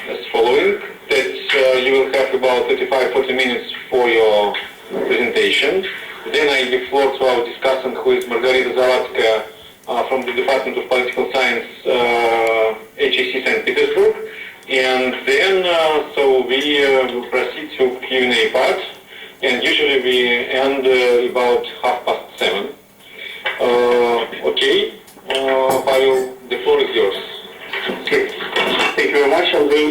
as following, that you will have about 35-40 minutes for your presentation. Then I give floor to our discussant, who is Margarita Zalatskaya from the Department of Political Science, HEC St. Petersburg. And then, so we will proceed to Q&A part, and usually we end about 7:30. Okay, Pavel, the floor is yours. Okay. Thank you very much, Andrei.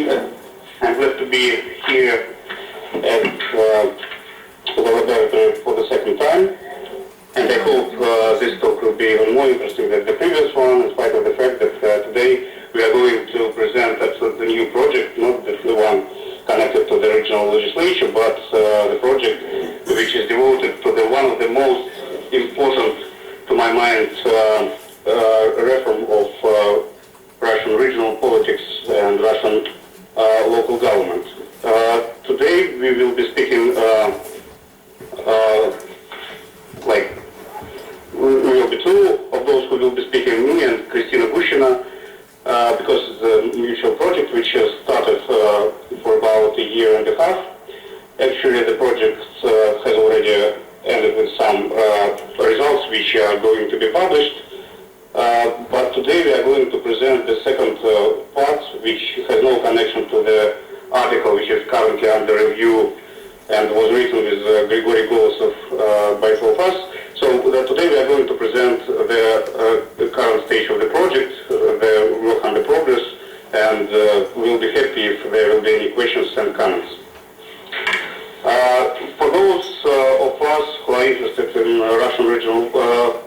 I'm glad to be here at the laboratory for the second time, and I hope this talk will be even more interesting than the previous one, in spite of the fact that today we are going to present absolutely new project, not the one connected to the regional legislature, but the project which is devoted to one of the most important, to my mind, reform of Russian regional politics and Russian local government. Today we will be speaking, we will be two of those who will be speaking, me and Kristina Gushina, because the mutual project which has started for about a year and a half. Actually, the project has already ended with some results which are going to be published. But today we are going to present the second part, which has no connection to the article which is currently under review and was written with Grigory Golosov by two of us. So today we are going to present the current stage of the project, the work and the progress, and we'll be happy if there will be any questions and comments. For those of us who are interested in Russian regional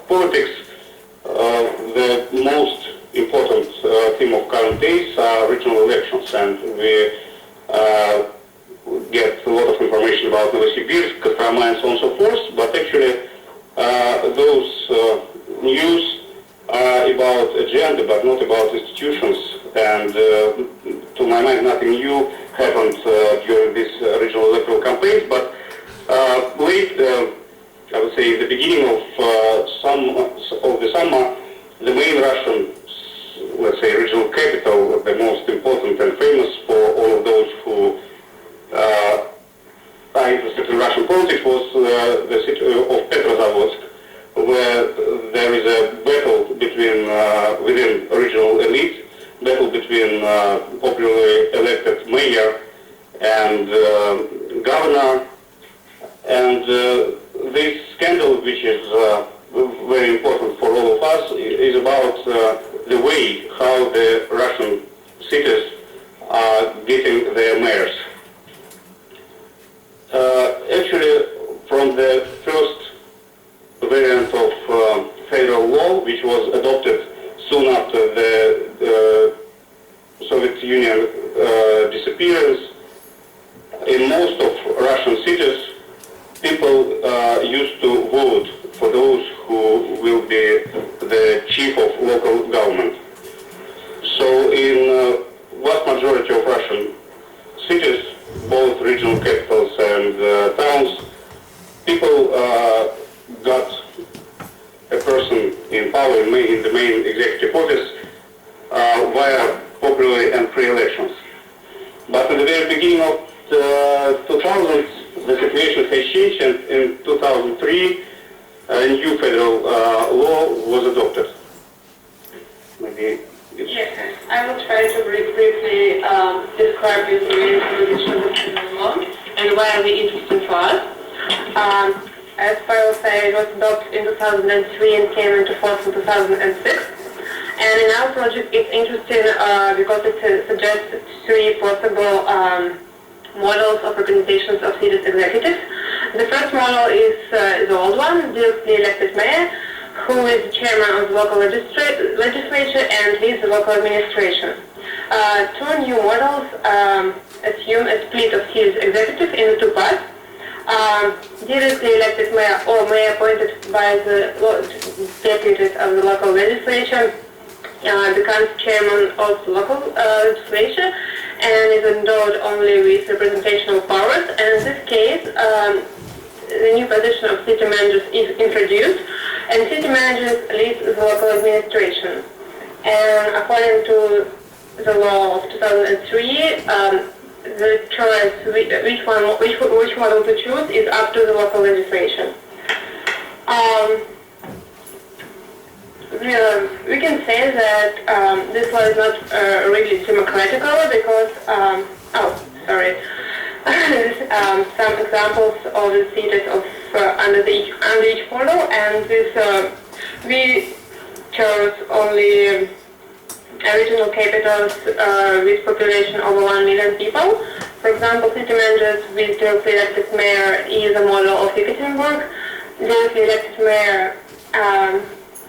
politics, the most important theme of current days are regional elections, and we get a lot of information about Novosibirsk, Kostroma, and so on and so forth, but actually those news are about agenda, but not about institutions, and to my mind nothing new happened during this regional electoral campaigns, but late, I would say, in the beginning of the summer, the main Russian, let's say, regional capital, the most important and famous for all of those who are interested in Russian politics, was the city of Petrozavodsk, where there is a battle between within regional elite, battle between popularly elected mayor and governor, and this scandal, which is very important for all of us, is about the way how the Russian cities are getting their mayors. Actually, from the first variant of federal law, which was adopted soon after the Soviet Union disappearance, in most of Russian cities, people used to vote for those who will be the chief of local government. So in vast majority of Russian cities, both regional capitals and towns, people got a person in power in the main executive office via popular and free elections. But at the very beginning of the 2000s, the situation has changed, and in 2003, a new federal law was adopted. Maybe yes, I will try to briefly describe you the main position of the federal law and why are they interesting for us. As Pavel said, it was adopted in 2003 and came into force in 2006. And in our project, it's interesting because it suggests three possible models of organizations of cities executives. The first model is the old one, directly elected mayor, who is the chairman of the local legislature and leads the local administration. Two new models assume a split of cities executive into two parts. Directly elected mayor or mayor appointed by the deputies of the local legislature becomes chairman of the local legislature and is endowed only with representational powers. And in this case, the new position of city managers is introduced, and city managers lead the local administration. And according to the law of 2003, the choice which model to choose is up to the local legislation. We can say that this law is not really democratical because some examples of the cities of under each model, and this we chose only regional capitals with population over 1 million people. For example, city managers with directly elected mayor is a model of Ekaterinburg. Directly elected mayor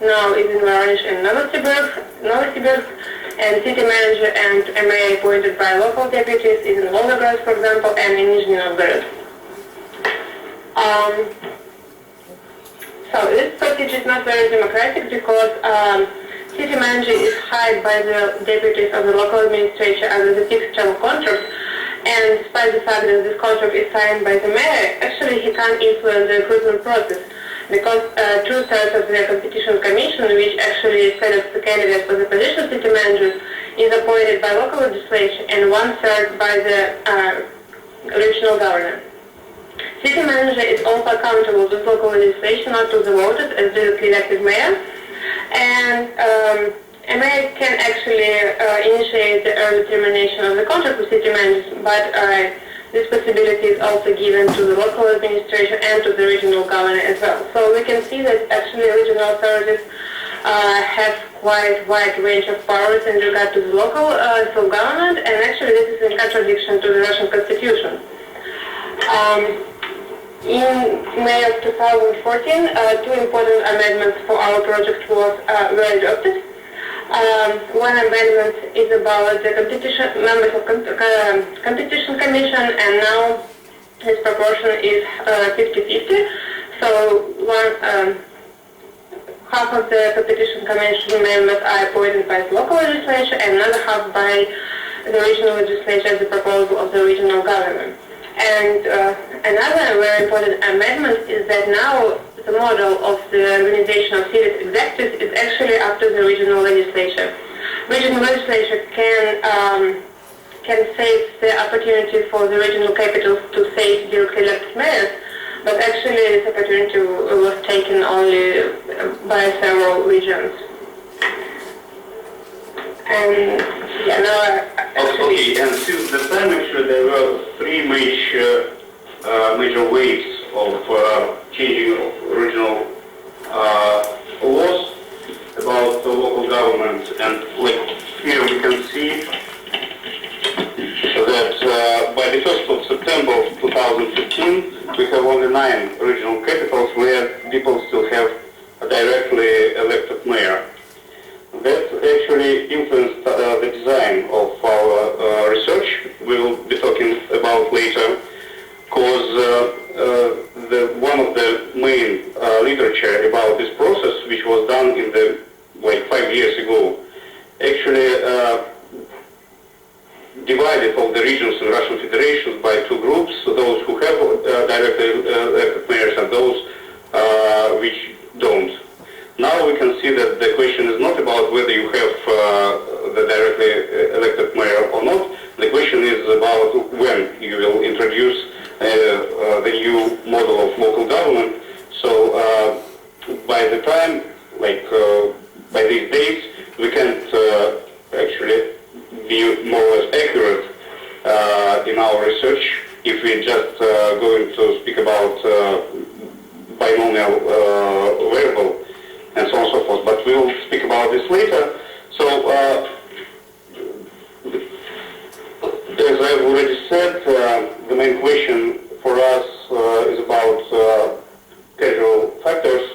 now is in Voronezh and Novosibirsk, and city manager and MA appointed by local deputies is in Volgograd, for example, and in Nizhny Novgorod. So this procedure is not very democratic because city manager is hired by the deputies of the local administration under the fixed term contract, and despite the fact that this contract is signed by the mayor, actually he can't influence the recruitment process because 2/3 of the competition commission, which actually selects the candidates for the position of city managers, is appointed by local legislation and 1/3 by the regional governor. City manager is also accountable to local legislation, not to the voters as directly elected mayor, and MA can actually initiate the early termination of the contract with city managers, but this possibility is also given to the local administration and to the regional governor as well. So we can see that actually regional authorities have quite wide range of powers in regard to the local self-government, and actually this is in contradiction to the Russian constitution. In May of 2014, two important amendments for our project were adopted. One amendment is about the members of competition commission, and now its proportion is 50-50. So half of the competition commission members are appointed by the local legislature, and another half by the regional legislature at the proposal of the regional government. And another very important amendment is that now the model of the organization of cities executives is actually up to the regional legislature. Regional legislature can save the opportunity for the regional capitals to save directly elected mayors, but actually this opportunity was taken only by several regions. And yeah, now Okay, and since the time actually there were three major waves of changing regional laws about the local government, and like here we can see that by the 1st of September of 2015 we have only 9 regional capitals where people still have a directly elected mayor. That actually influenced the design of our research. We will be talking about later, because one of the main literature about this process, which was done in the 5 years ago, actually divided all the regions in Russian Federation by 2 groups: those who have directly elected mayors and those which don't. Now we can see that the question is not about whether you have the directly elected mayor or not. The question is about when you will introduce the new model of local government. So by the time, by these days, we can't actually be more or less accurate in our research if we're just going to speak about binomial variable and so on and so forth, but we will speak about this later. So, as I've already said, the main question for us is about casual factors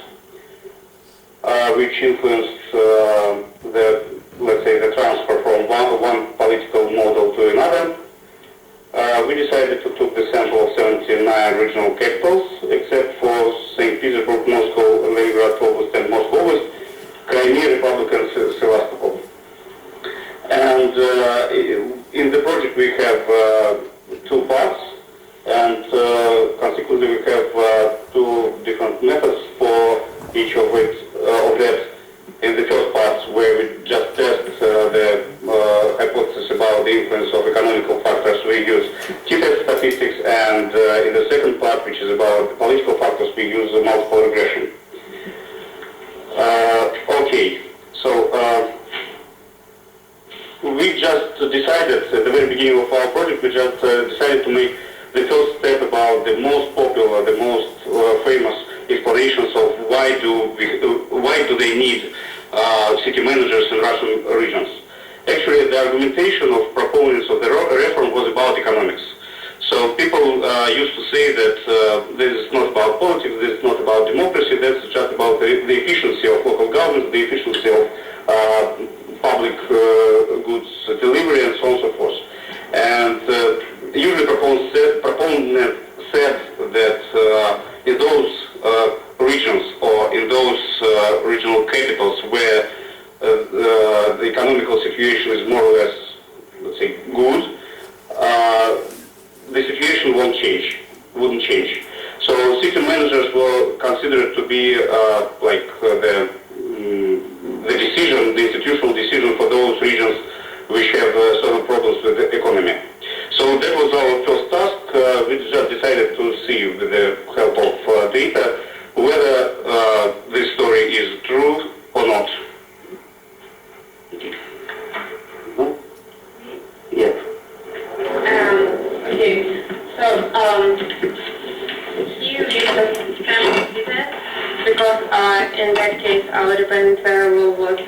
which influenced the transfer from one political model to another. We decided to take the sample of 79 regional capitals, except for St. Petersburg, Moscow, Leningrad Oblast, and Moscow Oblast, Crimea Republic, and Sevastopol. And in the project we have 2 parts, and consequently we have 2 different methods for each of that. In the first part, where we just test the hypothesis the second part, which is about political factors, we use multiple regression. Okay, so we just decided at the very beginning of our project, we just decided to make the first step about the most popular, the most famous explanations of why do they need city managers in Russian regions. Actually, the argumentation of proponents of the reform was about economics. So people used to say that this is not about politics, this is not about democracy, that's just about the efficiency of local government, the efficiency of public goods delivery, and so on and so forth. And usually proponents said that in those regions or in those regional capitals where the economical situation is more or less, let's say, good, the situation wouldn't change. So city managers were considered to be like the decision, the institutional decision for those regions which have certain problems with the economy. So that was our first task. We just decided to see, with the help of data, whether this story is true or not. Yeah. Okay, so here we just can see that because in that case our dependent variable was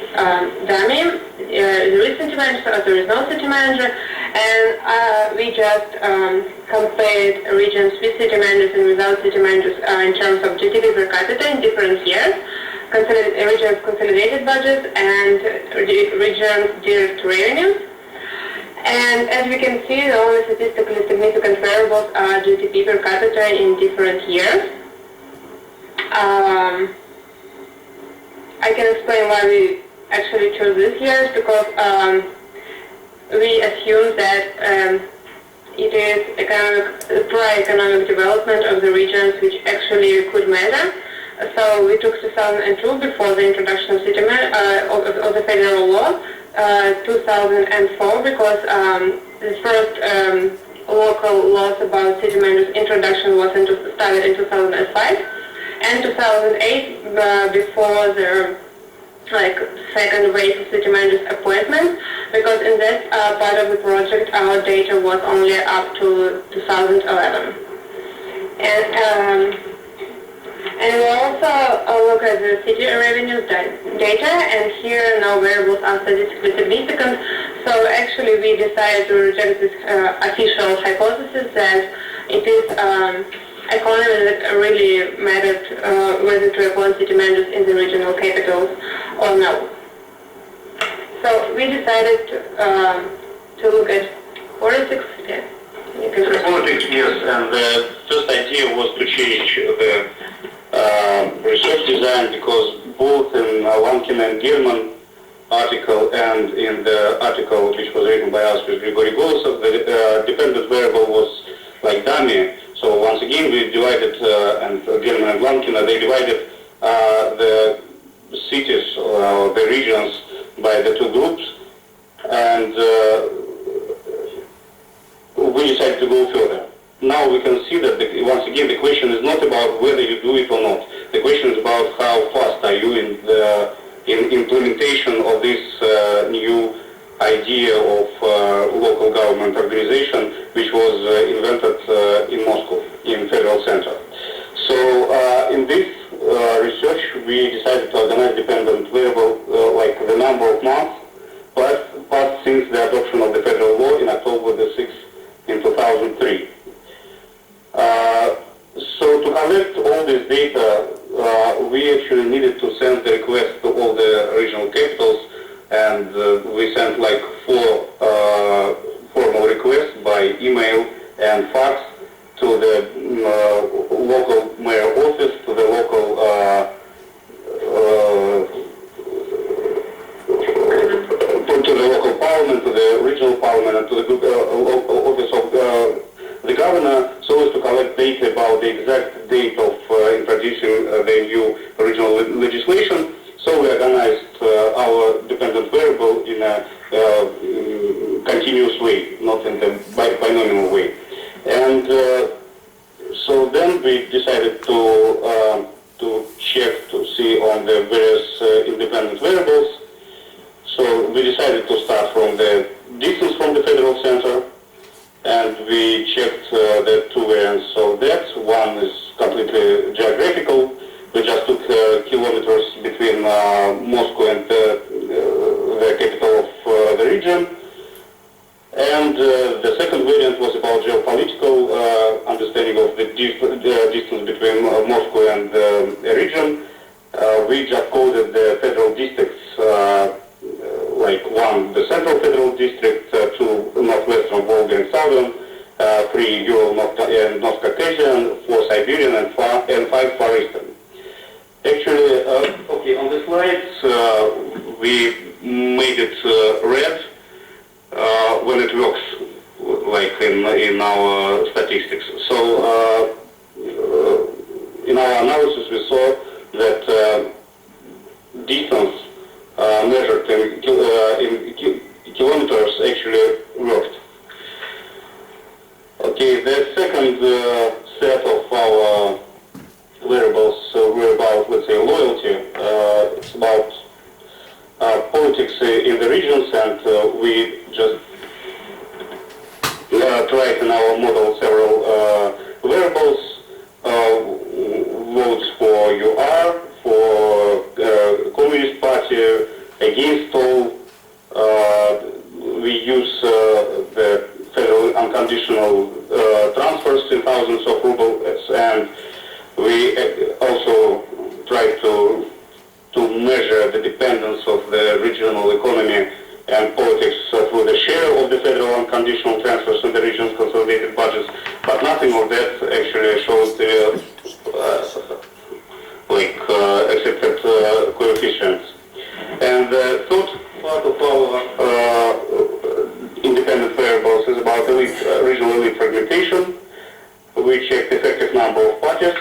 dummy. There is city manager, or there is no city manager, and we just compared regions with city managers and without city managers in terms of GDP per capita in different years, regions consolidated budgets and regions direct revenues. And as we can see, the only statistically significant variables are GDP per capita in different years. I can explain why we actually chose these years, because we assume that it is prior economic development of the regions which actually could matter. So we took 2002 before the introduction of of the federal law, 2004 because the first local laws about city managers introduction was started in 2005, and 2008 before the second wave of city managers appointments, because in that part of the project our data was only up to 2011. And we also look at the city revenues data, and here no variables are statistically significant. So actually we decided to reject this official hypothesis that it is economy that really mattered whether to appoint city managers in the regional capitals or no. So we decided to look at politics. Yeah. Politics, yes, and the first idea was to change the research design, because both in Lankin and Gilman article and in the article which was written by us with Grigory Golosov, the dependent variable was like dummy. So once again we divided, and Gilman and Lankin, they divided the cities or the regions by the two groups, and we decided to go further. Now we can see that, once again, the question is not about whether you do it or not. The question is about how fast are you in the implementation of this new idea of local government organization, which was invented in Moscow, in Federal Center. So in this research, we decided to organize dependent variable, like the number of months passed since the adoption of the federal law in October the 6th in 2003. So to collect all this data, we actually needed to send the request to all the regional capitals, and we sent like 4 formal requests by email and fax to the local mayor office, to the local parliament, to the regional parliament, and to the office of the governor, so as to collect data about the exact date of introducing the new regional legislation. So we organized our dependent variable in a continuous way, not in the binomial way. And we decided to start from the distance from the federal center, and we checked the two variants of that. One is completely geographical. We just took kilometers between Moscow and the capital of the region. And the second variant was about geopolitical understanding of the distance between Moscow and the region. We just coded the federal districts, like one, the central federal district, two, northwestern Volga and southern, three, Ural and North Caucasian, four, Siberian, and five, Far Eastern. Actually, okay, on the slides, we made it red when it works, like in our statistics. So, in our analysis, we saw that distance measured in kilometers actually worked. Okay, the second set of our variables were about, let's say, loyalty. It's about politics in the regions, and we just tried in our model several variables. Votes for UR, for Communist Party, against all. We use the federal unconditional transfers in thousands of rubles, and we also try to measure the dependence of the regional economy and politics through the share of the federal unconditional transfers in the region's consolidated budgets, but nothing of that actually shows the accepted coefficients. And the third part of our independent variables is about regional elite fragmentation. We checked effective number of parties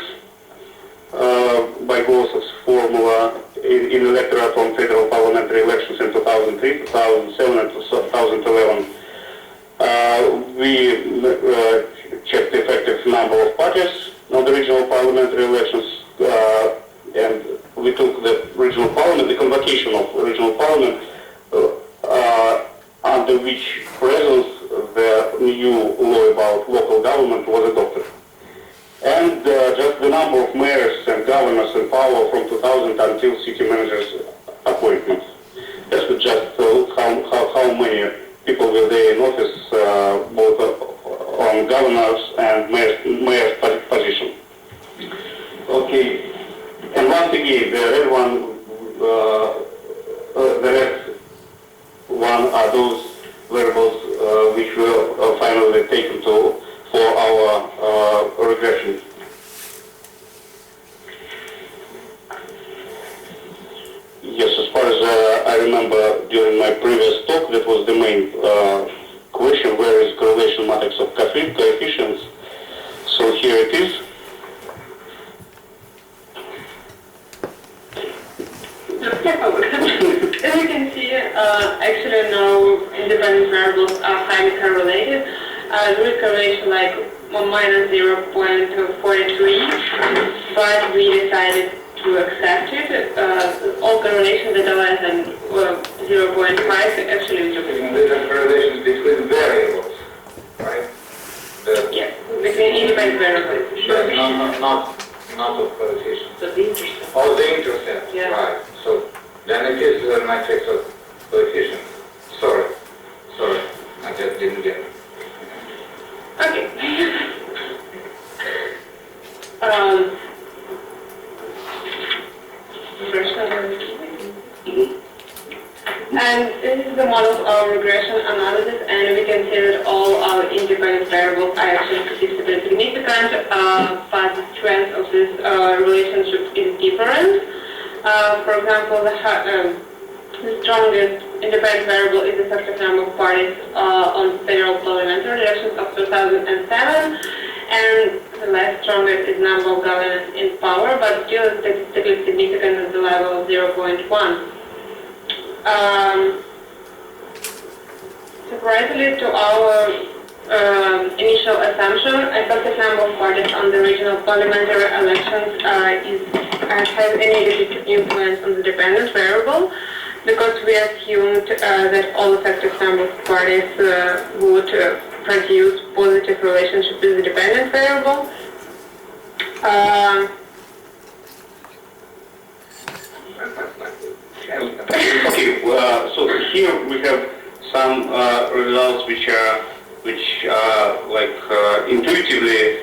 by Gloss's formula in electorate on federal parliamentary elections in 2003, 2007, and 2011. We checked the effective number of parties on the regional parliamentary elections, and we took the regional parliament, the convocation of regional parliament, under which presence the new law about local government was adopted. And just the number of mayors and governors in power from 2000 until city managers' appointments. That's just how many people were there in office, both on governors and mayor's position. Okay, and once again, the red one are those variables which were finally taken to for our regression. Yes, as far as I remember during my previous talk, that was the main question, where is correlation matrix of coefficients? So here it is. As you can see, actually no independent variables are highly correlated. There is correlation like minus 0.43, but we decided to accept it. All correlations that are less than 0.5 actually we took it. Different correlations between variables, right? Yes, between independent variables. But not of coefficients. So the intercept. Oh, the intercept, Yeah. right. So then it is a matrix of coefficients. Sorry, I just didn't get it. Okay. And this is the model of our regression analysis, and we can see that all our independent variables are actually statistically significant, but the strength of this relationship is different. For example, the strongest independent variable is the effective number of parties on federal parliamentary elections of 2007, and the less strongest is number of governors in power, but still statistically significant at the level of 0.1. Surprisingly to our initial assumption, effective number of parties on the regional parliamentary elections has a negative influence on the dependent variable, because we assumed that all effective number of parties would produce positive relationship with the dependent variable. Okay, so here we have some results which are intuitively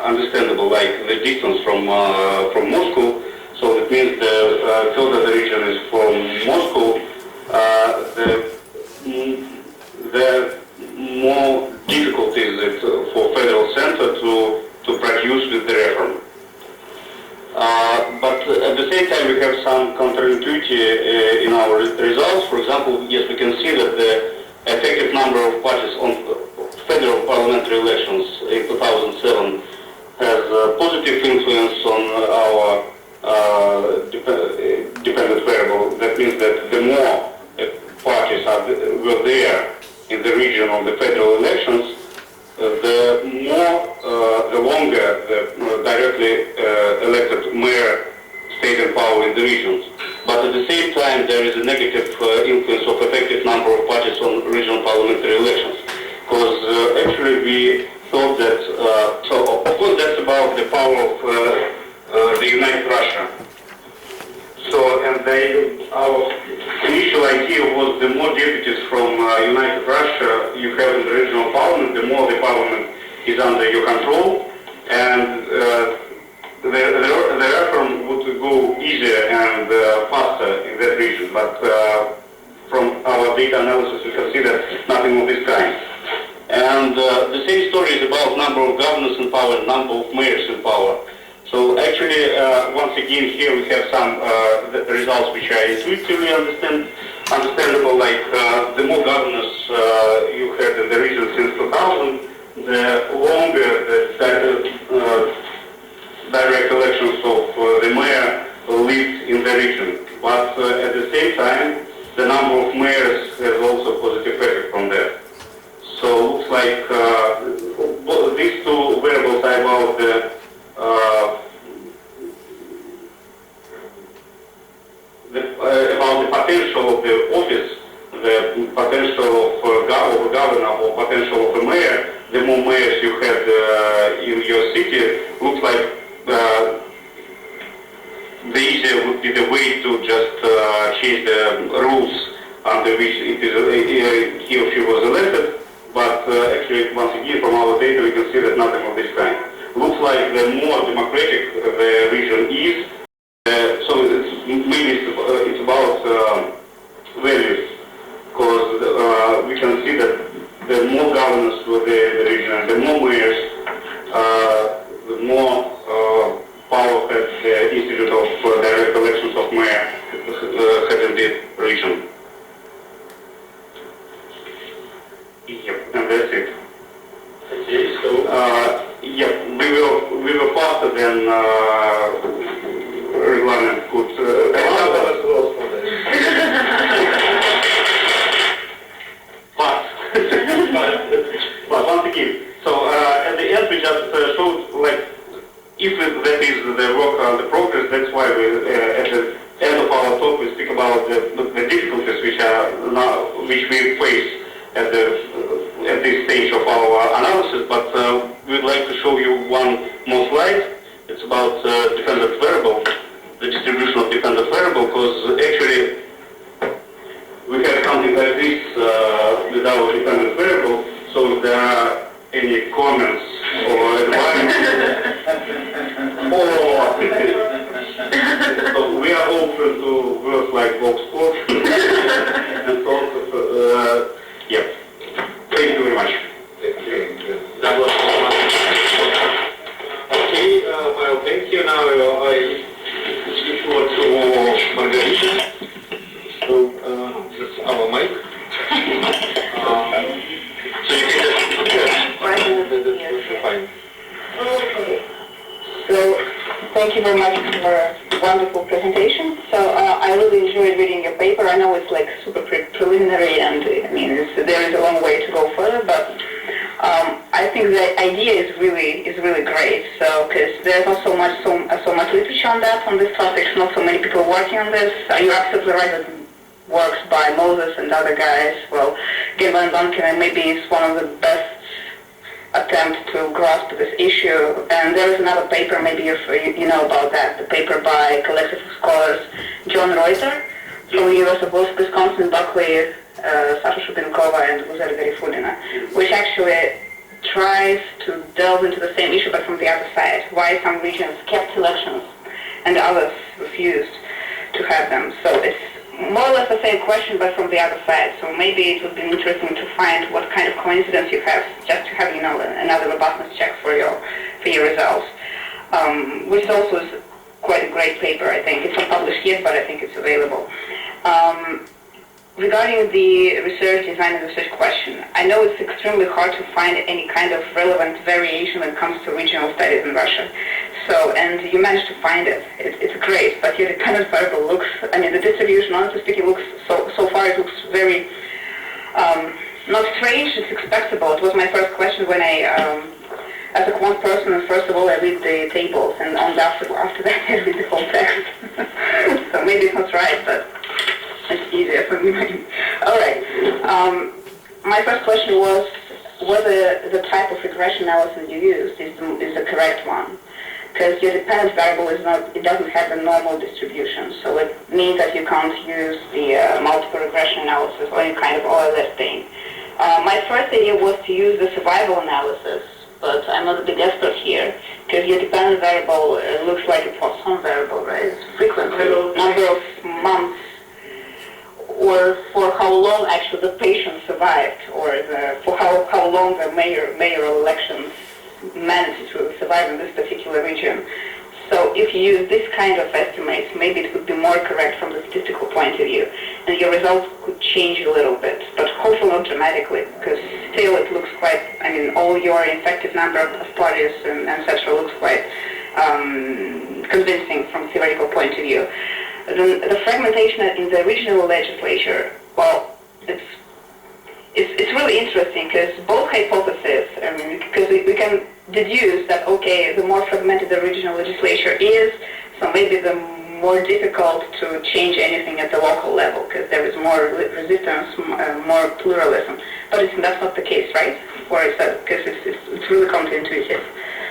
understandable, like the distance from Moscow. So it means the further the region is from Moscow, the more difficult is it for federal center to produce with the reform. But at the same time, we have some counterintuitivity in our results. For example, yes, we can see that the effective number of parties on federal parliamentary elections in 2007 has a positive influence on our dependent variable. That means that the more parties were there in the region of the federal elections, the longer the directly elected mayor stayed in power in the regions. But at the same time, there is a negative influence of effective number of parties on regional parliamentary elections. Because actually we thought that, so of course that's about the power of the United Russia. So, and our initial idea was the more deputies from United Russia you have in the regional parliament, the more the parliament is under your control, and the reform would go easier and faster in that region. But from our data analysis, we can see that nothing of this kind. And the same story is about number of governors in power and number of mayors in power. So actually, once again, here we have some the results which are intuitively understandable, like the more governors you had in the region since 2000, the longer the direct elections of the mayor lived in the region. But at the same time, the number of mayors has also a positive effect from that. So looks like these two variables are about the potential of the office, the potential of a governor or potential of a mayor. The more mayors you had in your city, looks like the easier would be the way to just change the rules under which he or she was elected. But actually, once again, from our data, we can see that nothing of this kind. Looks like the more democratic the region is, so it's about values, because we can see that the more governors were there in the region, and the more mayors, the more power that the Institute of Direct Elections of Mayor had in the region. Yep, and that's it. Okay, so yep, we were faster than requirement could allow. But once again, so at the end we just showed, like, if that is the work on the progress, that's why we at the end of our talk we speak about the difficulties which we face at this stage of our analysis. But we'd like to show you one more slide. It's about dependent variable, the distribution of dependent variable, because actually we have something like this with our dependent variable. So if there are any comments or advice, so we are open to words like Voxport and so yeah. Thank you very much. that was okay. Well, thank you. Now I switch over to Margarita. So this is our mic. So you can just fine. Okay. So thank you very much for a wonderful presentation. So I really enjoyed reading your paper. I know it's like super preliminary, and I mean there is a long way to go further, but I think the idea is really great. So because there's not so much literature on this topic, not so many people working on this. You're absolutely right that works by Moses and other guys. Well, Gilman and Duncan maybe is one of the best attempt to grasp this issue. And there is another paper, maybe you know about that, the paper by a collective of scholars, John Reuter from the University of Wisconsin, Buckley, Sasha Shubinkova, and Luzera Garifulina, which actually tries to delve into the same issue but from the other side. Why some regions kept elections and others refused to have them. So it's more or less the same question but from the other side. So maybe it would be interesting to find what kind of coincidence you have, just to have, you know, another robustness check for your results. Which also is quite a great paper, I think. It's not published yet, but I think it's available. Regarding the research design and research question, I know it's extremely hard to find any kind of relevant variation when it comes to regional studies in Russia. So, and you managed to find it. It's great, but your dependent variable looks, I mean, the distribution, honestly speaking, looks, so far it looks very, not strange, it's expectable. It was my first question when I, as a quant person, first of all, I read the tables, and after that, I read the whole text. So maybe it's not right, but it's easier for me. All right. My first question was whether the type of regression analysis you used is the correct one, because your dependent variable is not, it doesn't have a normal distribution, so it means that you can't use the multiple regression analysis or any kind of OLS thing. My first idea was to use the survival analysis, but I'm not a big expert here, because your dependent variable looks like a Poisson variable, right? It's frequency, number of months, or for how long actually the patient survived, or for how long the mayoral elections managed to survive in this particular region. So if you use this kind of estimates, maybe it would be more correct from the statistical point of view, and your results could change a little bit, but hopefully not dramatically, because still it looks quite, I mean, all your effective number of parties and etc. looks quite convincing from theoretical point of view. The fragmentation in the regional legislature, well, it's really interesting because both hypotheses, I mean, because we can deduce that, okay, the more fragmented the regional legislature is, so maybe the more difficult to change anything at the local level because there is more resistance, more pluralism. But that's not the case, right? Or is that because it's really counterintuitive?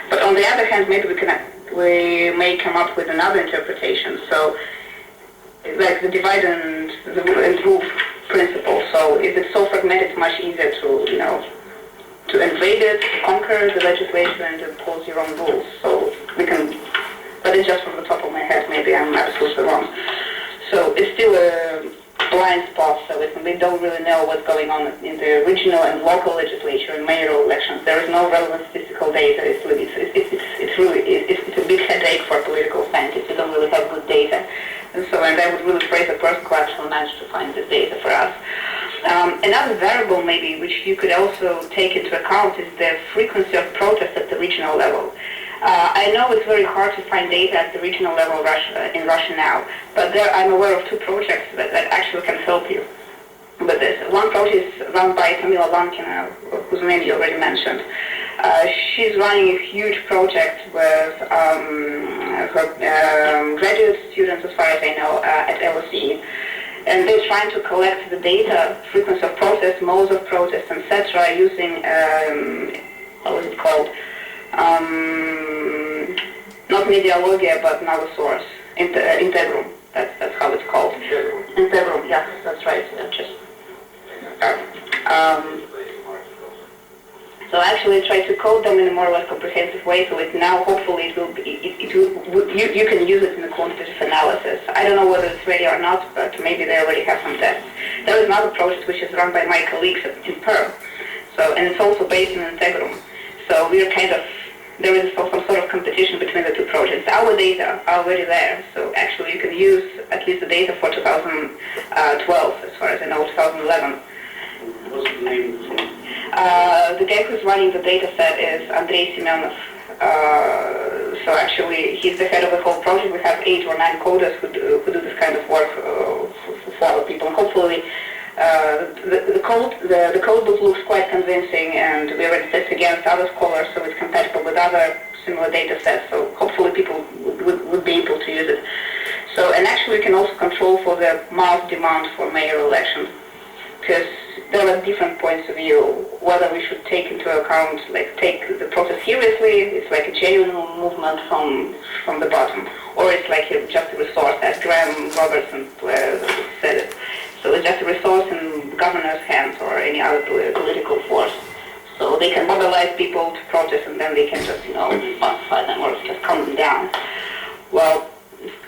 But on the other hand, maybe we may come up with another interpretation. So, like the divide and rule principle. So if it's so fragmented, it's much easier to, you know, to invade it, to conquer the legislature and impose your own rules. So we can, but it's just from the top of my head, maybe I'm absolutely wrong. So it's still a blind spot, so we don't really know what's going on in the regional and local legislature and mayoral elections. There is no relevant statistical data. It's a big headache for political scientists. We don't really have good data. And I would really praise the person who actually managed to find this data for us. Another variable maybe which you could also take into account is the frequency of protest at the regional level. I know it's very hard to find data at the regional level in Russia now, but I'm aware of two projects that actually can help you with this. One project is run by Tamila Lankina, whose name you already mentioned. She's running a huge project with her graduate students, as far as I know, at LCSR. And they're trying to collect the data, frequency of protest, modes of protest, etc., using, what was it called? Not Medialogia, but another source, Integrum. That's how it's called. Integrum, yeah, that's right. So actually try to code them in a more or less comprehensive way, so it now hopefully you can use it in the quantitative analysis. I don't know whether it's ready or not, but maybe they already have some tests. There is another project which is run by my colleagues in Perm, and it's also based in Integrum. So we're there is some sort of competition between the two projects. Our data are already there, so actually you can use at least the data for 2012, as far as I know, 2011. What's the name of the project? The guy who's running the data set is Andrei Semyonov. So actually, he's the head of the whole project. We have 8 or 9 coders who do this kind of work for other people. And hopefully, the code book looks quite convincing, and we already tested against other scholars, so it's compatible with other similar data sets. So hopefully, people would be able to use it. So, and actually we can also control for the mass demand for mayor elections, because there are different points of view, whether we should take into account, like take the process seriously, it's like a genuine movement from the bottom, or it's like just a resource, as Graham Robertson said it. So it's just a resource in governor's hands or any other political force. So they can mobilize people to protest and then they can just, pacify them or just calm them down. Well,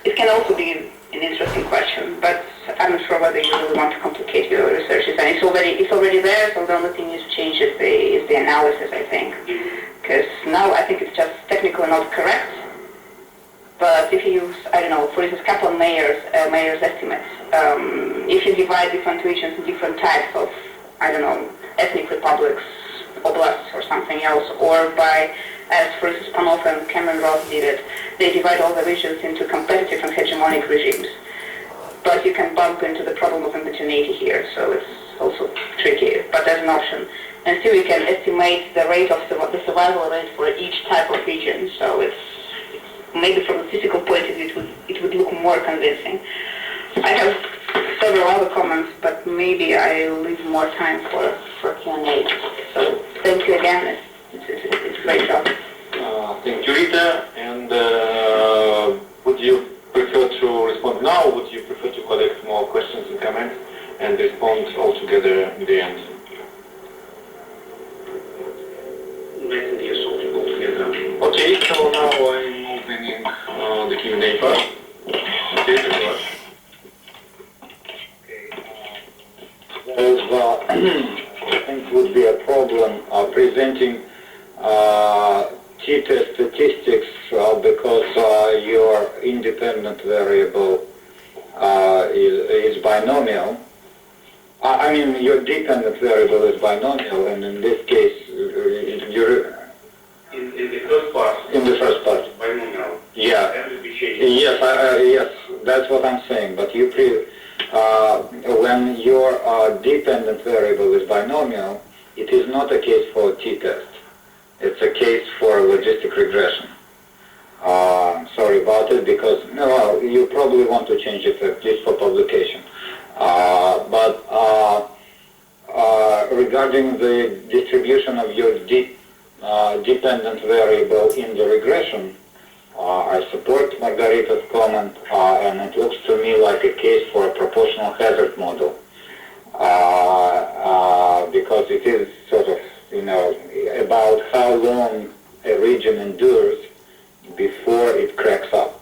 it can also be an interesting question, but I'm not sure whether you really want to complicate your researches. And it's already there, so the only thing you change is the analysis, I think. Because now I think it's just technically not correct. But if you use, I don't know, for instance, Kaplan mayor's estimates, if you divide different regions in different types of, I don't know, ethnic republics, oblasts or something else, or by, as for instance Panov and Cameron Ross did it, they divide all the regions into competitive and hegemonic regimes. But you can bump into the problem of indigeneity here, so it's also tricky, but there's an option. And still you can estimate the rate of the survival rate for each type of region, so it's maybe from a physical point of view it would look more convincing. I have several other comments, but maybe I'll leave more time for Q&A. So thank you again. It's a great job. Thank you, Rita. And would you prefer to respond now, or would you prefer to collect more questions and comments and respond all together in the end? Okay, so now I'm opening the Q&A part. Okay, good. I think would be a problem presenting t-test statistics because your independent variable is binomial. I mean, your dependent variable is binomial, and in this case, you're In the first part. in the first part. Binomial. Yeah. Yes, yes, that's what I'm saying. But when your dependent variable is binomial, it is not a case for t-test. It's a case for logistic regression. Sorry about it, because you probably want to change it at least for publication. But regarding the distribution of your dependent variable in the regression, I support Margarita's comment, and it looks to me like a case for a proportional hazard model, because it is sort of, about how long a region endures before it cracks up.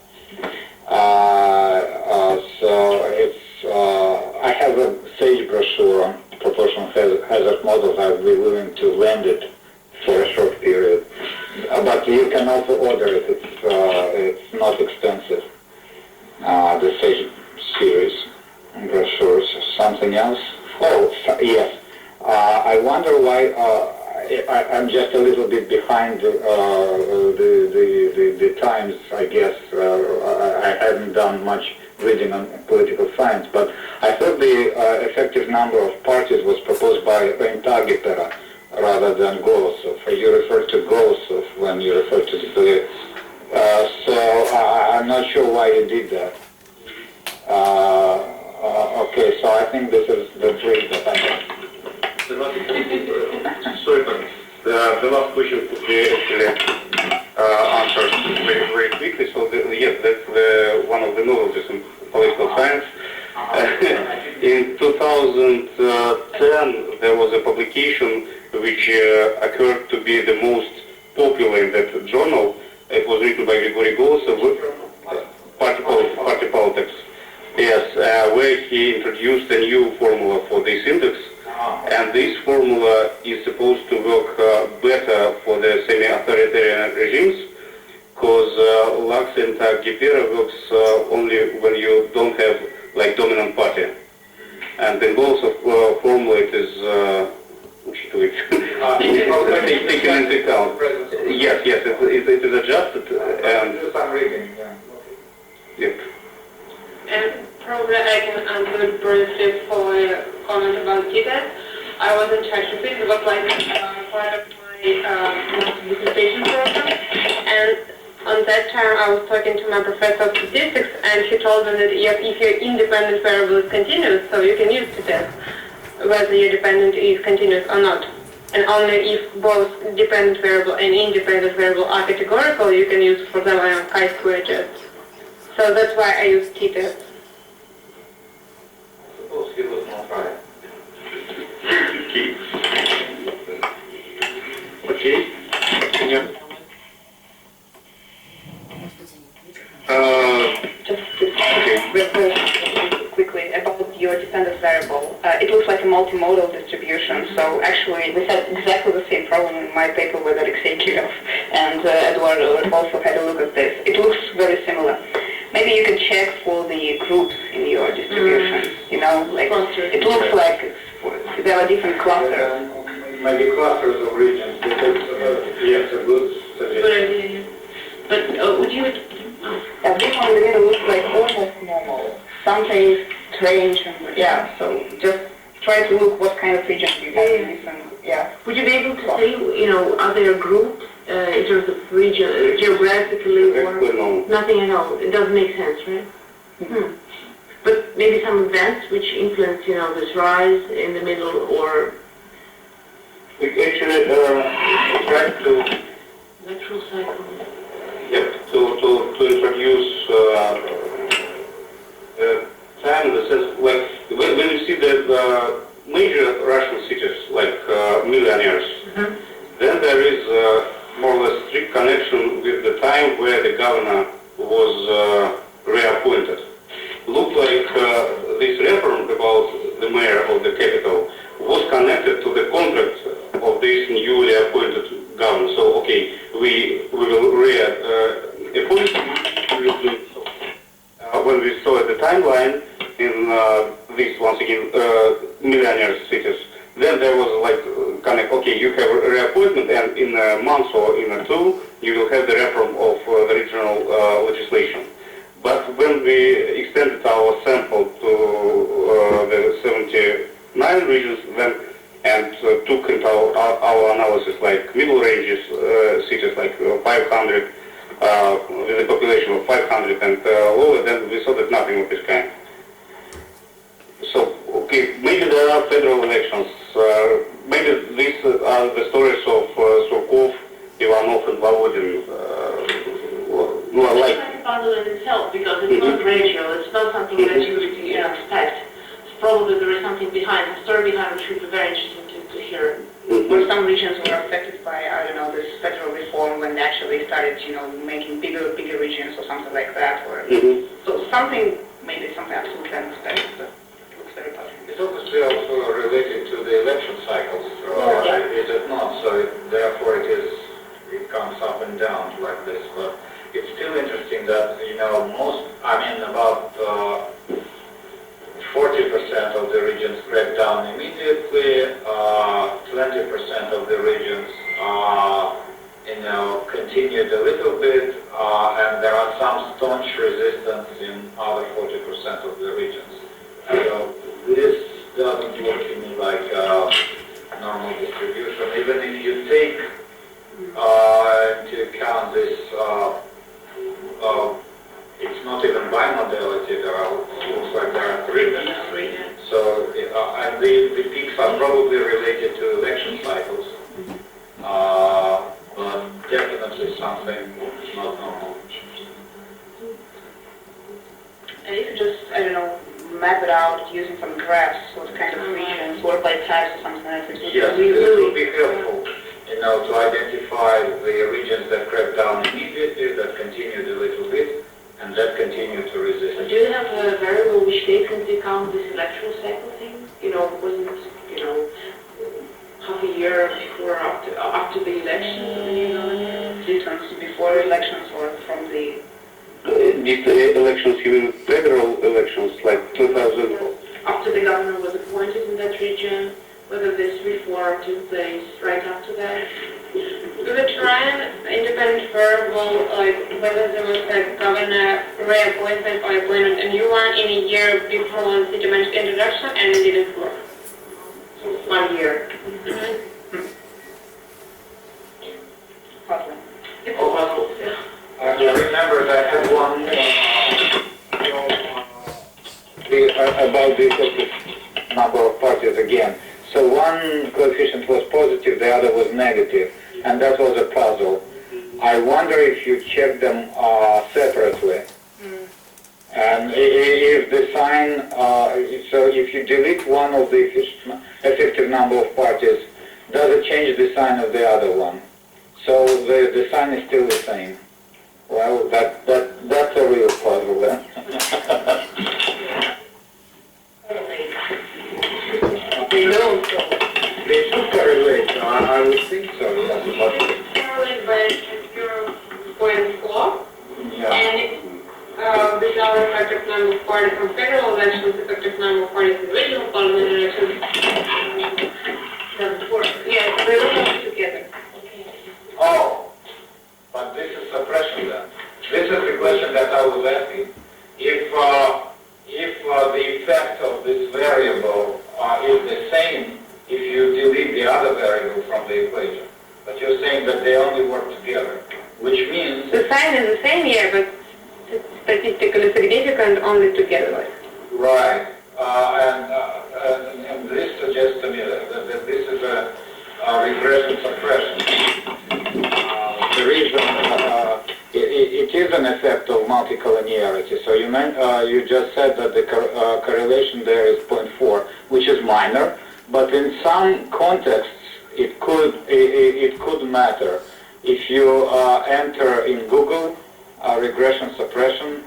So it's, I have a SAGE brochure on proportional hazard models. I would be willing to lend it for a short period. But you can also order it. It's not expensive. The SAGE series brochures. Something else? Oh, yes. I wonder why I'm just a little bit behind the times, I guess. I haven't done much reading on political science, but I thought the effective number of parties was proposed by Interdisciplinary rather than Golosov. You refer to Golosov when you refer to the... so I'm not sure why you did that. Okay, so I think this is the three that I have. Sorry, but the last question could be actually answered very, very quickly. So yes, that's one of the novelties in political science. In 2010, there was a publication which occurred to be the most popular in that journal. It was written by Grigory Golosov, Party Politics. Yes, where he introduced a new formula for this index. And this formula is supposed to work better for the semi-authoritarian regimes, because Lux and Gipera works only when you don't have like dominant party. And in both of formula it is taken into account. Yes, it is adjusted and yep. And probably I can answer briefly for a comment about t-test. I was in charge of it. It was like part of my dissertation program. And On that time, I was talking to my professor of statistics, and he told me that if your independent variable is continuous, so you can use to test whether your dependent is continuous or not. And only if both dependent variable and independent variable are categorical, you can use, for example, chi-square tests. So that's why I use t-tests. Suppose he was not right. Okay. Yeah. Just quickly about your dependent variable. It looks like a multimodal distribution, so actually we had exactly the same problem in my paper with Alexei Kirov, and Eduardo also had a look at this. It looks very similar. Maybe you can check for the groups in your distribution, you know, like it looks like there are different clusters. Maybe clusters of regions, because yes, a good suggestion. Good idea. But would you... Yeah, this one in the middle looks like almost normal. Something strange, and yeah, so just try to look what kind of regions you have. Yeah. Would you be able to say, you know, are there groups in terms of region, geographically, or No. nothing at all? It doesn't make sense, right? Mm-hmm. But maybe some events which influence, you know, this rise in the middle, or We actually tried to natural cycle. to introduce time in the sense like when you see the major Russian cities like millionaires, then there is more or less strict connection with the time where the governor was reappointed. Looked like this reform about the mayor of the capital was connected to the contract of this newly appointed governor. So okay, we will reappoint you. When we saw the timeline in this once again millionaire cities, then there was like connect. Okay, you have a reappointment, and in a month or in a two, you will have the reform of the regional legislation. But when we extended our sample to the 79 regions, then and took into our analysis like middle ranges cities like 500 with a population of 500 and lower, then we saw that nothing of this kind. So okay, maybe there are federal elections. Maybe these are the stories of Surkov, Ivanov, and Volodin. Like It's like a bundle in itself, because it's not gradual, it's not something that you would expect. Probably there is something behind, a story behind, which would be very interesting to hear. Or some regions were affected by, I don't know, this federal reform when they actually started, you know, making bigger regions or something like that. Or so something, maybe something absolutely unexpected, but it looks very positive. It's obviously also related to the election cycles, is it not? So therefore it comes up and down like this. But it's still interesting that, you know, about 40% of the regions crack down immediately, 20% of the regions continued a little bit, and there are some staunch resistance in other 40% of the regions. So this doesn't look to me like a normal distribution. Even if you take into account this, it's not even bimodality. Looks like there are three. So, and the peaks are probably related to election cycles, but definitely something not normal. And if you just, I don't know, map it out using some graphs, what kind of regions, or by types or something like that. Yes, this will be helpful, to identify the regions that cracked down immediately, that continued a little bit, and that continue to resist. Do you have a variable which takes into account this electoral cycle thing? Wasn't half a year before after the elections? Difference before elections or from the... these elections, you mean federal elections, like 2000? After the governor was appointed in that region, whether this reform took place right after that? We would try an independent variable, like whether there was a governor reappointment or appointment a new one in a year before the city manager introduction, and it didn't work. 1 year. Puzzling. It's possible. I'm about the effective number of parties again. So one coefficient was positive, the other was negative, and that was a puzzle. I wonder if you check them separately. And if the sign, so if you delete one of the effective number of parties, does it change the sign of the other one? So the sign is still the same. Well, that's a real puzzle then. They don't. They should correlate, I would think so, yes. Correlate by 0.4. Yeah. And with our effective number of parties from federal elections, effective number of parties in regional parliament elections, doesn't work. Yes, they will have together. Oh, but this is suppression then. This is the question that I was asking. If the effect of this variable is the same if you delete the other variable from the equation, but you're saying that they only work together, which means... The sign is the same here, but it's statistically significant only together. Right, and this suggests to me that this is a regression suppression. The reason it is an effect of multicollinearity. So you just said that the correlation there is 0.4, which is minor, but in some contexts it could matter. If you enter in Google regression suppression,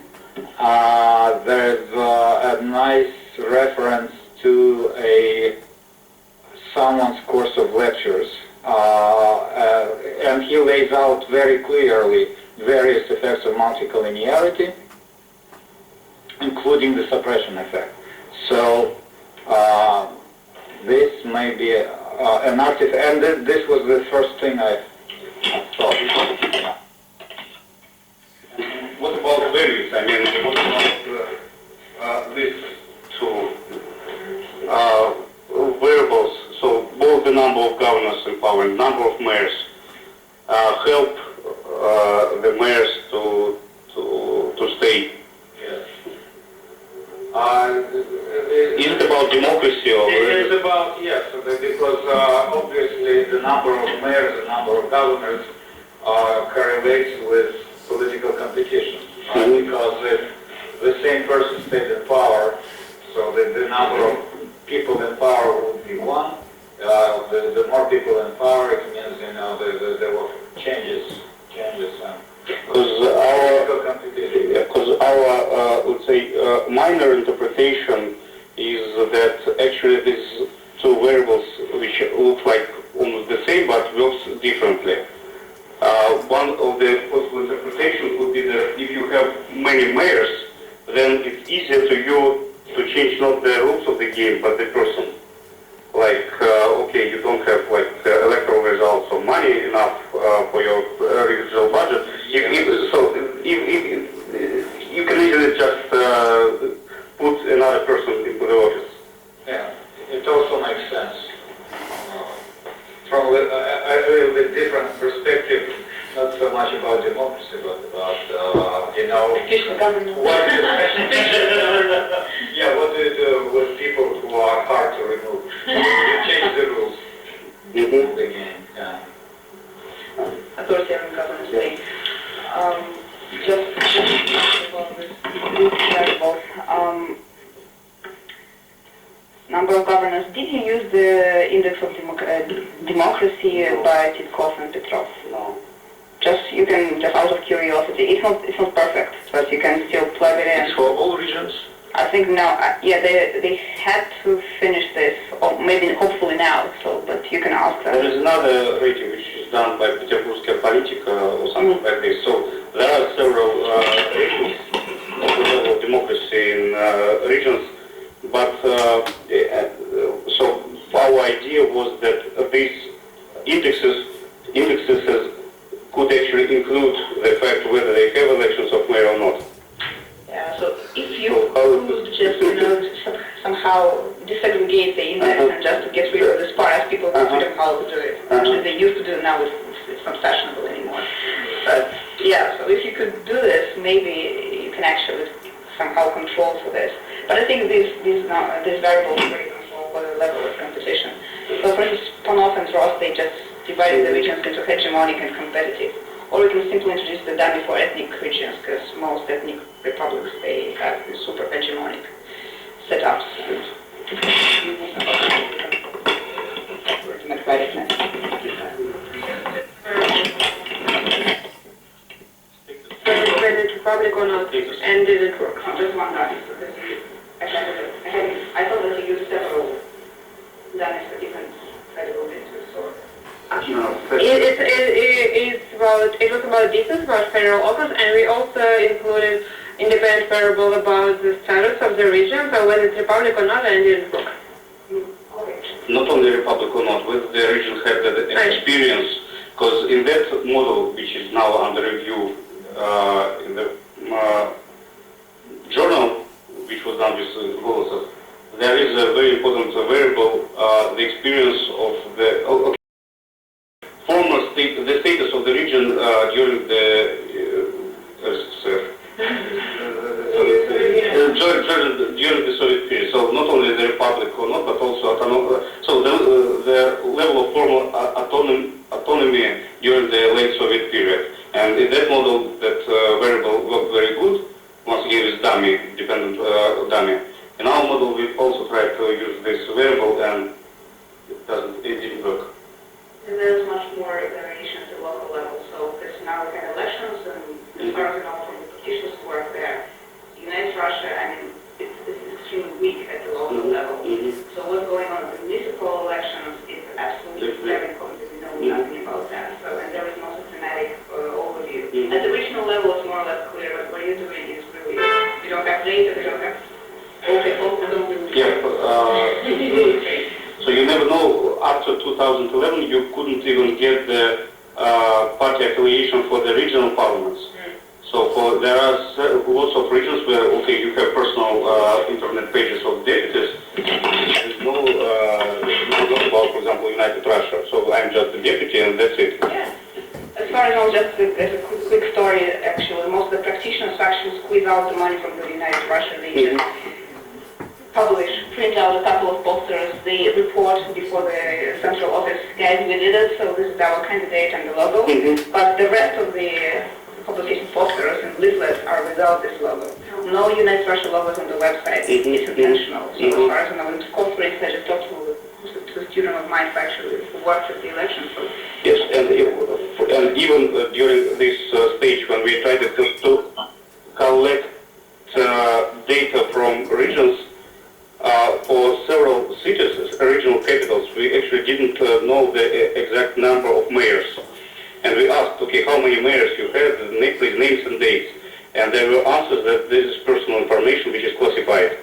there's a nice reference to someone's course of lectures, and he lays out very clearly various effects of multicollinearity, including the suppression effect. So this may be an artifact, and this was the first thing I thought. What about values? I mean, what about these two variables? So both the number of governors in power and number of mayors help the mayors to stay. Yes. Is it about democracy or? It is about, yes, because obviously the number of mayors and number of governors correlates with political competition. Because if the same person stayed in power, so the number of people in power would be one. The more people in power, it means, there were changes Because our let's say, minor interpretation is that actually these two variables, which look like almost the same but works differently. One of the possible interpretations would be that if you have many mayors, then it's easier to you to change not the rules of the game but the person. Like, okay, you don't have like electoral results or money enough for your regional budget. You can easily just put another person into the office. Yeah, it also makes sense. From a little bit different perspective, not so much about democracy, but about, Efficient government. what do you do with people who are hard to remove? You change the rules of the game, yeah. Authoritarian governance thing. Just about this variables. Number of governors. Did you use the index of democracy by Titkov and Petrov? No. You can just out of curiosity. It's not perfect, but you can still plug it in. It's for all regions? I think no. Yeah, they had to finish this, or maybe hopefully now. So, but you can ask them. There is another rating which is done by Peterburgskaya Politika or something like this. So there are several ratings of the level of democracy in regions, but so our idea was that these indexes could actually include the fact whether they have elections of mayor or not. Yeah. So if you could just somehow disaggregate the index and just to get rid of the part as people consider how to do it. Actually, they used to do it, now it's not fashionable anymore. But yeah, so if you could do this, maybe you can actually somehow control for this. But I think these variables are very control for the level of competition. So for instance, Panov and Ross, they just divided the regions into hegemonic and competitive. Or we can simply introduce the dummy for ethnic regions, because most ethnic republics, they have super hegemonic setups and democraticness. Independent republic or not, and did it work? Just one dummy. I thought that you used several dummies for different credible bases. It was about distance, about federal office, and we also included independent variable about the status of the region, so whether it's republic or not, and it didn't work. Not only republic or not, whether the region had the experience, because in that model, which is now under review in the journal, which was done with Golosov, there is a very important variable, the experience of the former state, the status of the region during the LCSR. During the Soviet period, so not only the republic or not, but also autonomy. So the level of formal autonomy during the late Soviet period, and in that model, that variable worked very good. Once again, with dummy, dependent dummy. In our model, we also tried to use this variable, and it didn't work. And there's much more variation at the local level. So because now we have elections, and as far as I know from the politicians who are there, United Russia, I mean, it's extremely weak at the local level. So what's going on in the municipal elections is absolutely very important. We know nothing about that. So, and there is no systematic overview. At the regional level, it's more or less clear, but what you're doing is really, we don't have data, we don't have So you never know, after 2011 you couldn't even get the party affiliation for the regional parliaments. So there are lots of regions where, okay, you have personal internet pages of deputies. There's no talk about, for example, United Russia. So I'm just a deputy and that's it. Yeah. As far as I know, just as a quick story, actually, most of the practitioners actually squeeze out the money from the United Russia region. Print out a couple of posters, they report before the central office, guys, we did it, so this is our candidate and the logo. But the rest of the publication posters and leaflets are without this logo. No United Russia logos on the website. It's intentional. So as far as I know, in school, for instance, I just talked to a student of mine actually who worked at the election. So. Yes, and even during this stage when we tried to collect data from regions, for several cities, regional capitals, we actually didn't know the exact number of mayors. And we asked, okay, how many mayors you had, please names and dates. And there were answers that this is personal information which is classified.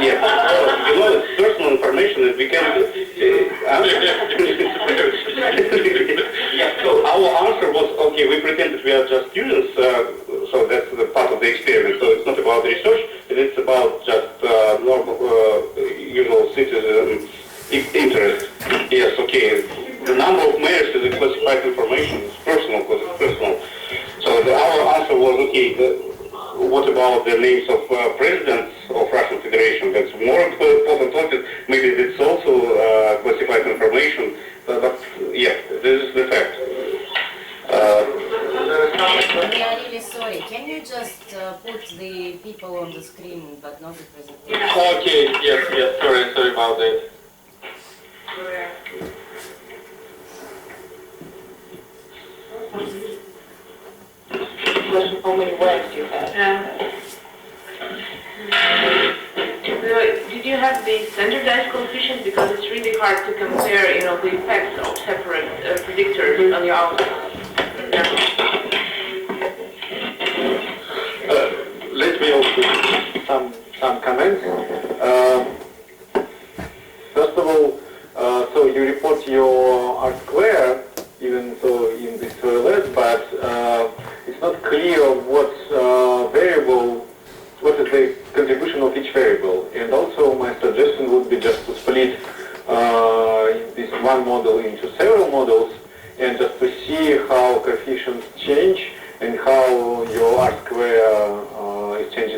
Yeah, you know, it's personal information and we can... So our answer was, okay, we pretend that we are just students, so that's the part of the experiment. So it's not about research, it's about just normal, usual citizen interest. Yes, okay. The number of mayors is a classified information. It's personal because it's personal. So our answer was, okay, what about the names of presidents of Russian Federation? That's more important topic. Maybe it's also classified information. But yeah, this is the fact. We are really sorry. Can you just put the people on the screen, but not the presentation? Okay, yes, sorry about that. How many words you have? Did you have the standardized coefficients? Because it's really hard to compare, the effects of separate predictors on your output. Let me also some comments. First of all, so you report your R square, even though in this list, but it's not clear what variable, what is the contribution of each variable. And also my suggestion would be just to split this one model into several models and just to see how coefficients change and how your R square is changing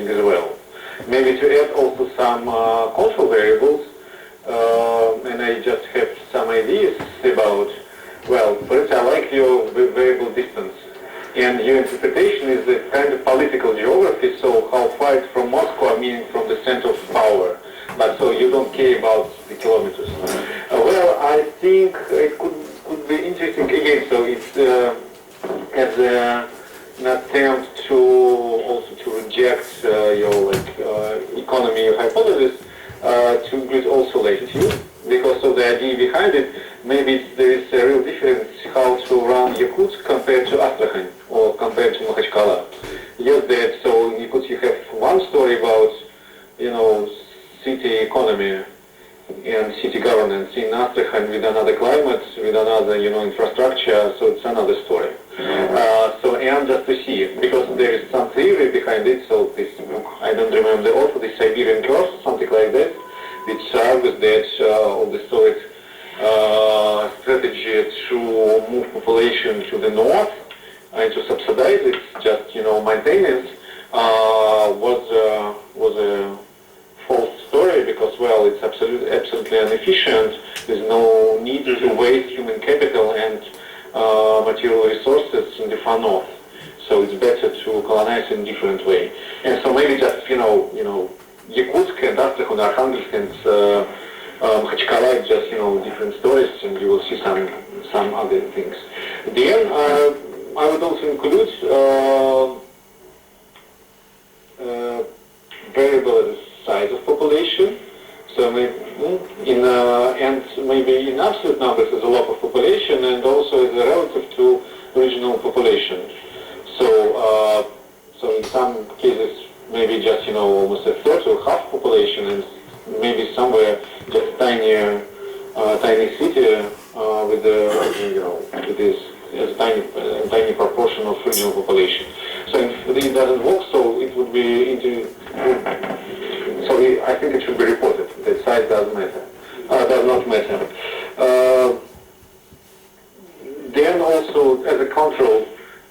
some control variables, and I just have some ideas about, well, for instance, I like your variable distance. And your interpretation is a kind of political geography, so how far it's from Moscow, meaning from the center of power. But so you don't care about the kilometers. Well, I think it could be interesting again. So it's as an attempt to also to reject your economy hypothesis to include also latitude, because of the idea behind it. Maybe there is a real difference how to run Yakutsk compared to Astrakhan or compared to Makhachkala. Yes, that so in Yakutsk you have one story about, city economy and city governance. In Astrakhan with another climate, with another, infrastructure, so it's another story. And just to see, because there is some theory behind it, so this, I don't remember the author, the Siberian curse, something like that, which argues that of the Soviet strategy to move population to the north and to subsidize it, just maintenance, was a false story, because well, it's absolutely inefficient. There's no need to waste human capital and material resources in the far north. So it's better to colonize in a different way. And so maybe just Yakutsk and Astrakhan, Arkhangelsk and Makhachkala, just different stories, and you will see some other things. Then I would also include variable as a size of population. So maybe and maybe in absolute numbers as a local population, and also as a relative to regional population. So so in some cases maybe just almost a third or half population, and maybe somewhere just tiny city with with this as a tiny proportion of regional population. So if it doesn't work, so it would be so I think it should be reported that size does not matter. Then also as a control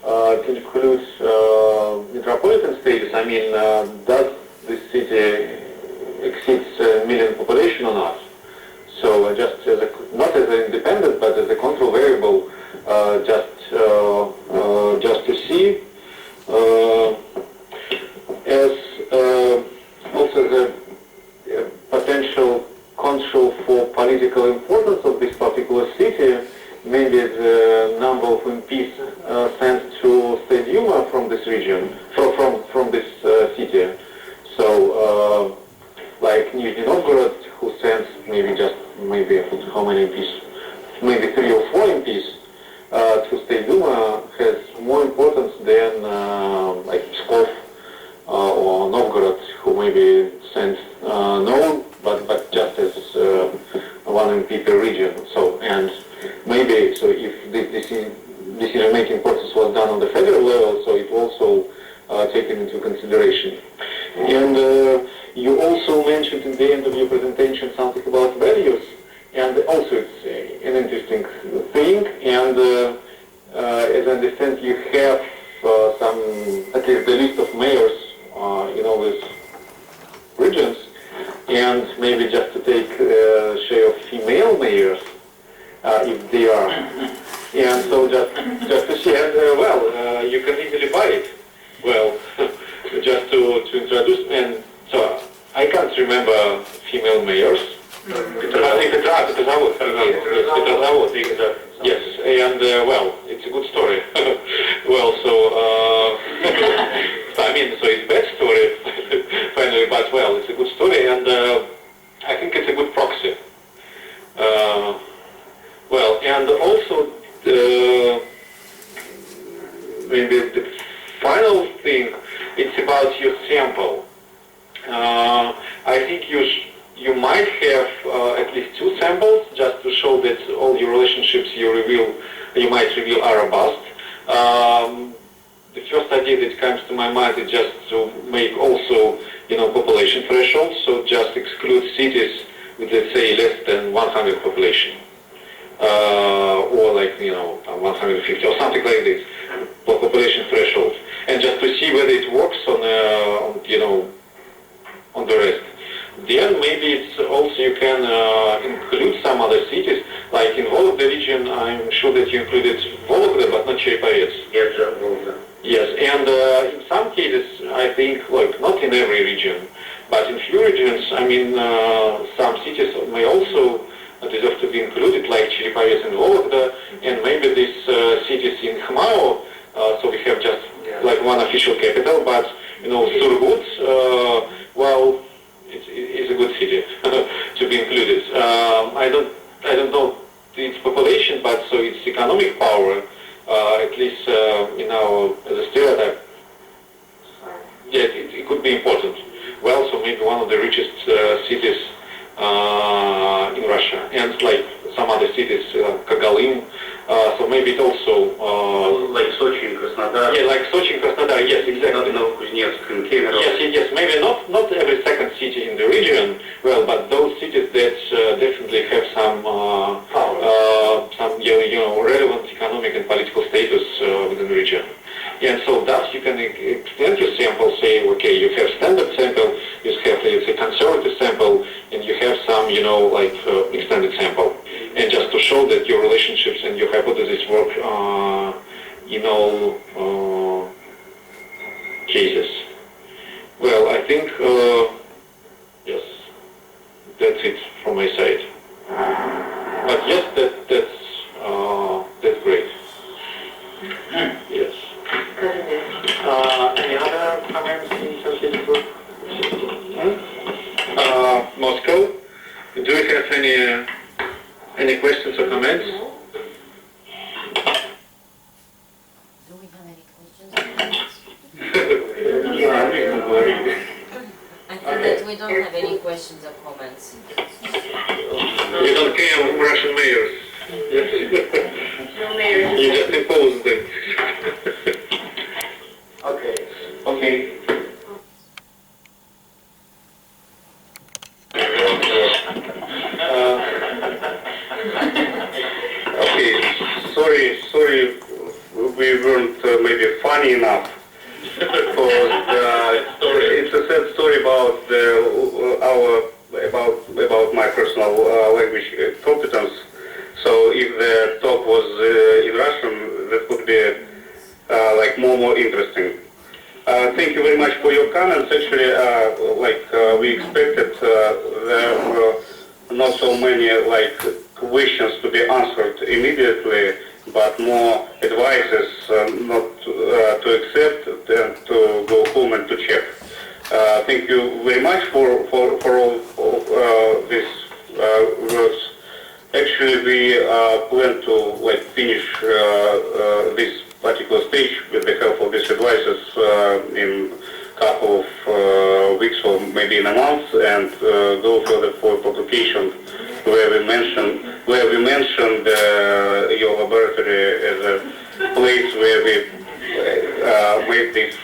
to include metropolitan status. I mean, does this city exceeds a million population or not? So just as not as an independent, but as a control variable, just to see, as also the potential control for political importance of this particular city. Maybe the number of MPs sent to State Duma from this region, from this city. So, like Nizhny Novgorod, who sends maybe how many MPs? Maybe 3 or 4 MPs to State Duma has more importance than like Pskov or Novgorod, who maybe sends no, but just as 1 MP per region. So and maybe so if this decision-making process was done on the federal level, so it also taken into consideration. And you also mentioned in the end of your presentation something about values, and also it's an interesting thing. And as I understand, you have at least the list of mayors in all these regions, and maybe just to take a share of female mayors, if they are. And so just to see, and you can easily buy it. Well, just to introduce, and so I can't remember female mayors. I think Petrazavod. Yes, and well, it's a good story. Well, so I mean, so it's a bad story finally, but well, it's a good story, and I think it's a good proxy. Well, and also maybe the final thing, it's about your sample. I think you might have at least 2 samples, just to show that all your relationships you might reveal are robust. The first idea that comes to my mind is just to make also population thresholds, so just exclude cities with, let's say, less than 100 population, or like 150 or something like this, for population threshold, and just to see whether it works on the rest. then maybe it's also you can include some other cities, like in Vologda region, I'm sure that you included Vologda, but not Cherepavets. Yes, Vologda. Yes, and in some cases, I think, like not in every region, but in few regions, I mean, some cities may also deserve to be included, like Cherepavets and Vologda, and maybe these cities in Khmao, so we have just like one official capital, but you know, Surgut, well, it's a good city to be included. I don't know its population, but so its economic power, at least in our as a stereotype, yeah, it could be important. Well, so maybe one of the richest cities in Russia, and like some other cities, Kogalym. So maybe it also like Sochi and Krasnodar. Yeah, like Sochi and Krasnodar. Yes, exactly. Novokузнецк and Kemerovo. Yes, maybe not every second city in the region. Well, but those cities that definitely have some relevant economic and political status within the region. And so thus you can extend your sample, say, okay, you have standard sample, you have, let's say, conservative sample, and you have some, extended sample. And just to show that your relationships and your hypotheses work in all cases. Well, I think, yes, that's it from my side. But yes, that's great. Yes. Any other comments in associated group? Moscow, do you have any questions or comments? Do we have any questions or comments? I think that we don't have any questions or comments. You don't care Russian mayors. No mayors. You just impose them. Okay. Sorry, we weren't maybe funny enough. Because it's a sad story about my personal language competence. So if the talk was in Russian, that would be more interesting. Thank you very much for your comments. Actually, we expected, there were not so many questions to be answered immediately, but more advices not to accept and to go home and to check. Thank you very much for all these words. Actually, we plan to finish this particular stage with the help of these advices in a couple of weeks or maybe in a month, and go further for publication where we mentioned your laboratory as a place where we made this